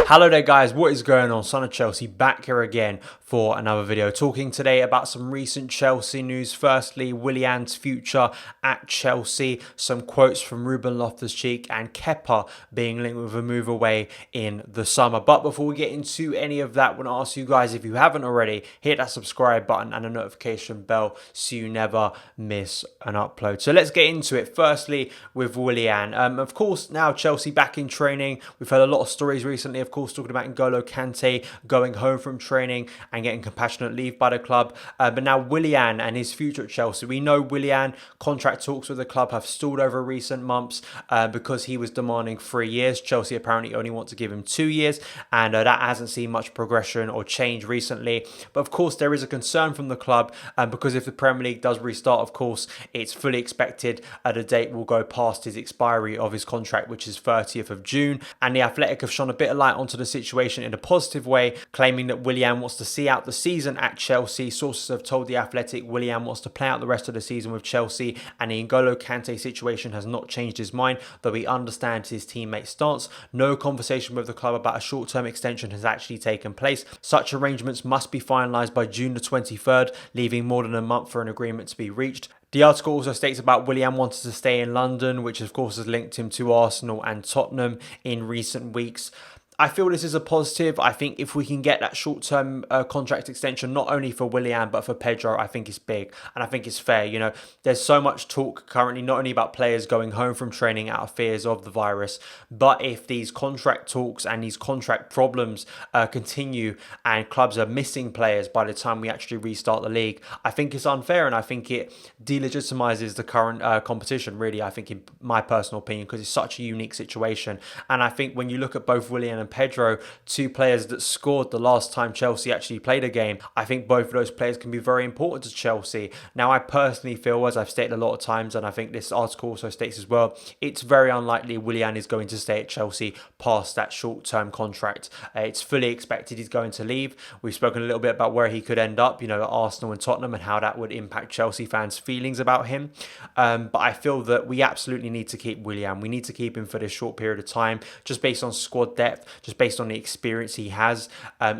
Hello there guys, what is going on? Son of Chelsea back here again for another video, talking today about some recent Chelsea news. Firstly, Willian's future at Chelsea, some quotes from Ruben Loftus-Cheek, and Kepa being linked with a move away in the summer. But before we get into any of that, I want to ask you guys, if you haven't already, hit that subscribe button and a notification bell so you never miss an upload. So let's get into it. Firstly, with Willian. Of course, now Chelsea back in training. We've heard a lot of stories recently, of course, talking about N'Golo Kante going home from training and getting compassionate leave by the club. But now Willian and his future at Chelsea. We know Willian contract talks with the club have stalled over recent months because he was demanding 3 years. Chelsea apparently only want to give him 2 years, and that hasn't seen much progression or change recently. But of course, there is a concern from the club because if the Premier League does restart, of course, it's fully expected the date will go past his expiry of his contract, which is 30th of June. And the Athletic have shone a bit of light onto the situation in a positive way, claiming that Willian wants to see out the season at Chelsea. Sources have told the Athletic Willian wants to play out the rest of the season with Chelsea, and the N'Golo Kante situation has not changed his mind, though he understands his teammate's stance. No conversation with the club about a short-term extension has actually taken place. Such arrangements must be finalised by June the 23rd, leaving more than a month for an agreement to be reached. The article also states about Willian wanted to stay in London, which of course has linked him to Arsenal and Tottenham in recent weeks. I feel this is a positive. I think if we can get that short-term contract extension, not only for Willian, but for Pedro, I think it's big. And I think it's fair. You know, there's so much talk currently, not only about players going home from training out of fears of the virus, but if these contract talks and these contract problems continue and clubs are missing players by the time we actually restart the league, I think it's unfair. And I think it delegitimizes the current competition, really, I think, in my personal opinion, because it's such a unique situation. And I think when you look at both Willian and Pedro, two players that scored the last time Chelsea actually played a game, I think both of those players can be very important to Chelsea. Now, I personally feel, as I've stated a lot of times, and I think this article also states as well, it's very unlikely Willian is going to stay at Chelsea past that short-term contract. It's fully expected he's going to leave. We've spoken a little bit about where he could end up, you know, at Arsenal and Tottenham, and how that would impact Chelsea fans' feelings about him. But I feel that we absolutely need to keep Willian. We need to keep him for this short period of time, just based on squad depth, just based on the experience he has,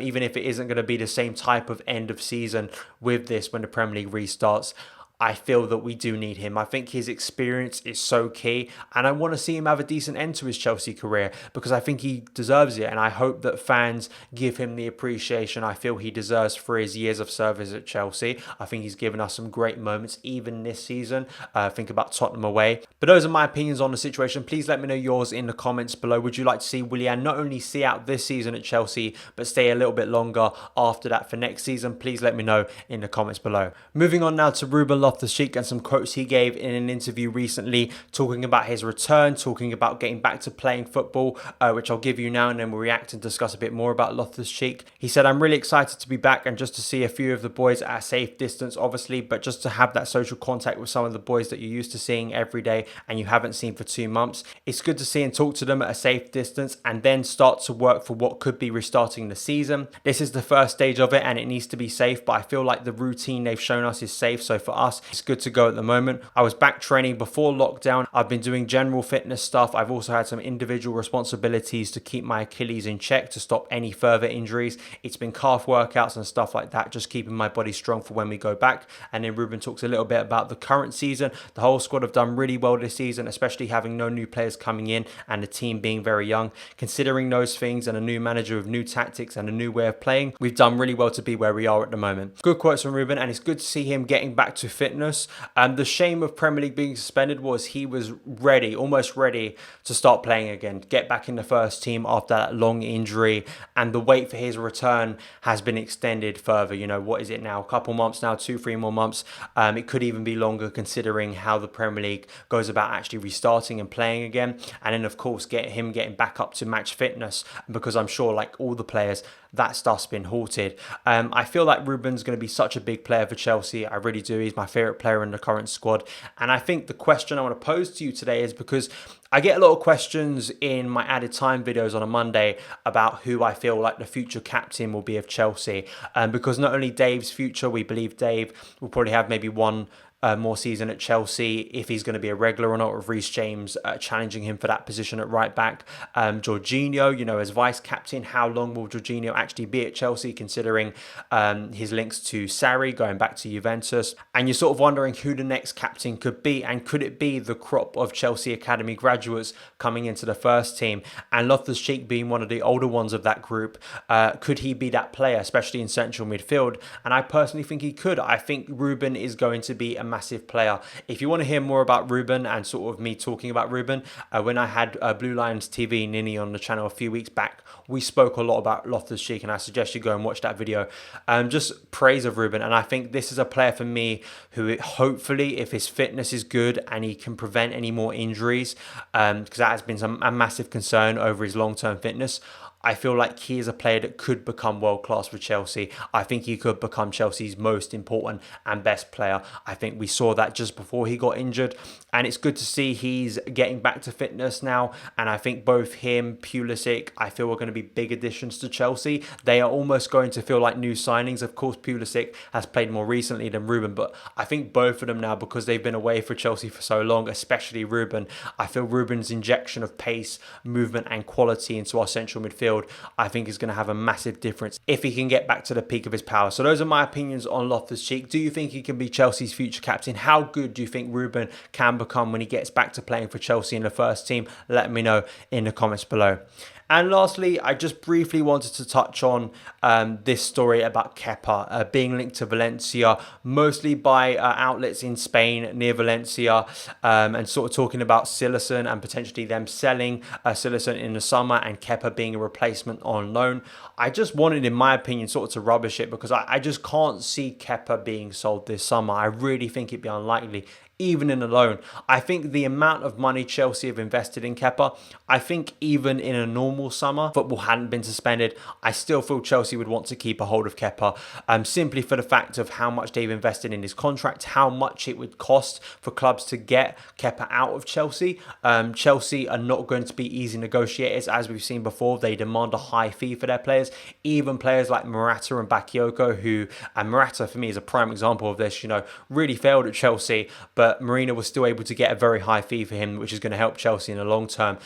even if it isn't going to be the same type of end of season with this when the Premier League restarts. I feel that we do need him. I think his experience is so key, and I want to see him have a decent end to his Chelsea career because I think he deserves it, and I hope that fans give him the appreciation I feel he deserves for his years of service at Chelsea. I think he's given us some great moments even this season. Think about Tottenham away. But those are my opinions on the situation. Please let me know yours in the comments below. Would you like to see Willian not only see out this season at Chelsea, but stay a little bit longer after that for next season? Please let me know in the comments below. Moving on now to Ruben Loftus-Cheek and some quotes he gave in an interview recently, talking about his return, talking about getting back to playing football, which I'll give you now, and then we'll react and discuss a bit more about Loftus-Cheek. He said, "I'm really excited to be back and just to see a few of the boys at a safe distance, obviously, but just to have that social contact with some of the boys that you're used to seeing every day and you haven't seen for 2 months. It's good to see and talk to them at a safe distance and then start to work for what could be restarting the season. This is the first stage of it and it needs to be safe, but I feel like the routine they've shown us is safe, so for us, it's good to go at the moment. I was back training before lockdown. I've been doing general fitness stuff. I've also had some individual responsibilities to keep my Achilles in check to stop any further injuries. It's been calf workouts and stuff like that, just keeping my body strong for when we go back." And then Ruben talks a little bit about the current season. The whole squad have done really well this season, especially having no new players coming in and the team being very young. Considering those things and a new manager with new tactics and a new way of playing, we've done really well to be where we are at the moment. Good quotes from Ruben, and it's good to see him getting back to fitness. The shame of Premier League being suspended was he was ready, almost ready to start playing again, get back in the first team after that long injury, and the wait for his return has been extended further. You know, what is it now? A couple months now, 2-3 more months. It could even be longer considering how the Premier League goes about actually restarting and playing again. And then, of course, getting back up to match fitness, because I'm sure, like all the players, that stuff's been halted. I feel like Ruben's going to be such a big player for Chelsea. I really do. He's my favourite player in the current squad. And I think the question I want to pose to you today is because I get a lot of questions in my added time videos on a Monday about who I feel like the future captain will be of Chelsea. Because not only Dave's future, we believe Dave will probably have maybe one more season at Chelsea, if he's going to be a regular or not, with Reece James challenging him for that position at right back. Jorginho, you know, as vice captain, how long will Jorginho actually be at Chelsea, considering his links to Sarri going back to Juventus? And you're sort of wondering who the next captain could be, and could it be the crop of Chelsea Academy graduates coming into the first team, and Loftus-Cheek being one of the older ones of that group? Could he be that player, especially in central midfield? And I personally think he could. I think Ruben is going to be a massive player. If you want to hear more about Ruben and sort of me talking about Ruben, when I had Blue Lions TV Nini on the channel a few weeks back, we spoke a lot about Loftus-Cheek, and I suggest you go and watch that video. Just praise of Ruben, and I think this is a player for me who, hopefully, if his fitness is good and he can prevent any more injuries, because that has been a massive concern over his long-term fitness, I feel like he is a player that could become world-class for Chelsea. I think he could become Chelsea's most important and best player. I think we saw that just before he got injured, and it's good to see he's getting back to fitness now. And I think both him, Pulisic, I feel are going to be big additions to Chelsea. They are almost going to feel like new signings. Of course, Pulisic has played more recently than Ruben, but I think both of them now, because they've been away for Chelsea for so long, especially Ruben, I feel Ruben's injection of pace, movement and quality into our central midfield, I think is going to have a massive difference if he can get back to the peak of his power. So those are my opinions on Loftus-Cheek. Do you think he can be Chelsea's future captain? How good do you think Ruben can become when he gets back to playing for Chelsea in the first team? Let me know in the comments below. And lastly, I just briefly wanted to touch on this story about Kepa being linked to Valencia, mostly by outlets in Spain near Valencia, and sort of talking about Cillessen and potentially them selling Cillessen in the summer and Kepa being a replacement on loan. I just wanted, in my opinion, sort of to rubbish it, because I just can't see Kepa being sold this summer. I really think it'd be unlikely, even in a loan. I think the amount of money Chelsea have invested in Kepa, I think even in a normal summer, football hadn't been suspended, I still feel Chelsea would want to keep a hold of Kepa, simply for the fact of how much they've invested in his contract, how much it would cost for clubs to get Kepa out of Chelsea. Chelsea are not going to be easy negotiators, as we've seen before. They demand a high fee for their players, even players like Morata and Bakayoko, who, and Morata for me is a prime example of this, you know, really failed at Chelsea, but Marina was still able to get a very high fee for him, which is going to help Chelsea in the long term.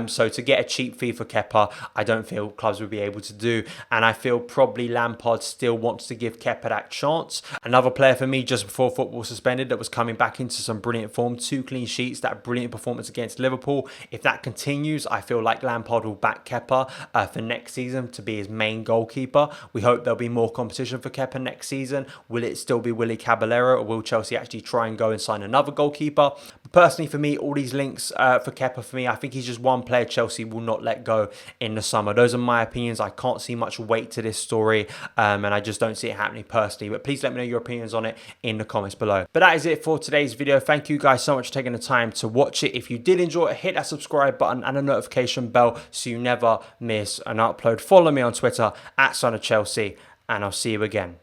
So to get a cheap fee for Kepa, I don't feel clubs would be able to do. And I feel probably Lampard still wants to give Kepa that chance. Another player for me just before football suspended that was coming back into some brilliant form, 2 clean sheets, that brilliant performance against Liverpool. If that continues, I feel like Lampard will back Kepa for next season to be his main goalkeeper. We hope there'll be more competition for Kepa next season. Will it still be Willy Caballero, or will Chelsea actually try and go and sign another goalkeeper? But personally, for me, all these links for Kepa, for me, I think he's just one player Chelsea will not let go in the summer. Those are my opinions. I can't see much weight to this story, and I just don't see it happening personally. But please let me know your opinions on it in the comments below. But that is it for today's video. Thank you guys so much for taking the time to watch it. If you did enjoy it, hit that subscribe button and a notification bell so you never miss an upload. Follow me on Twitter @SonOfChelsea, and I'll see you again.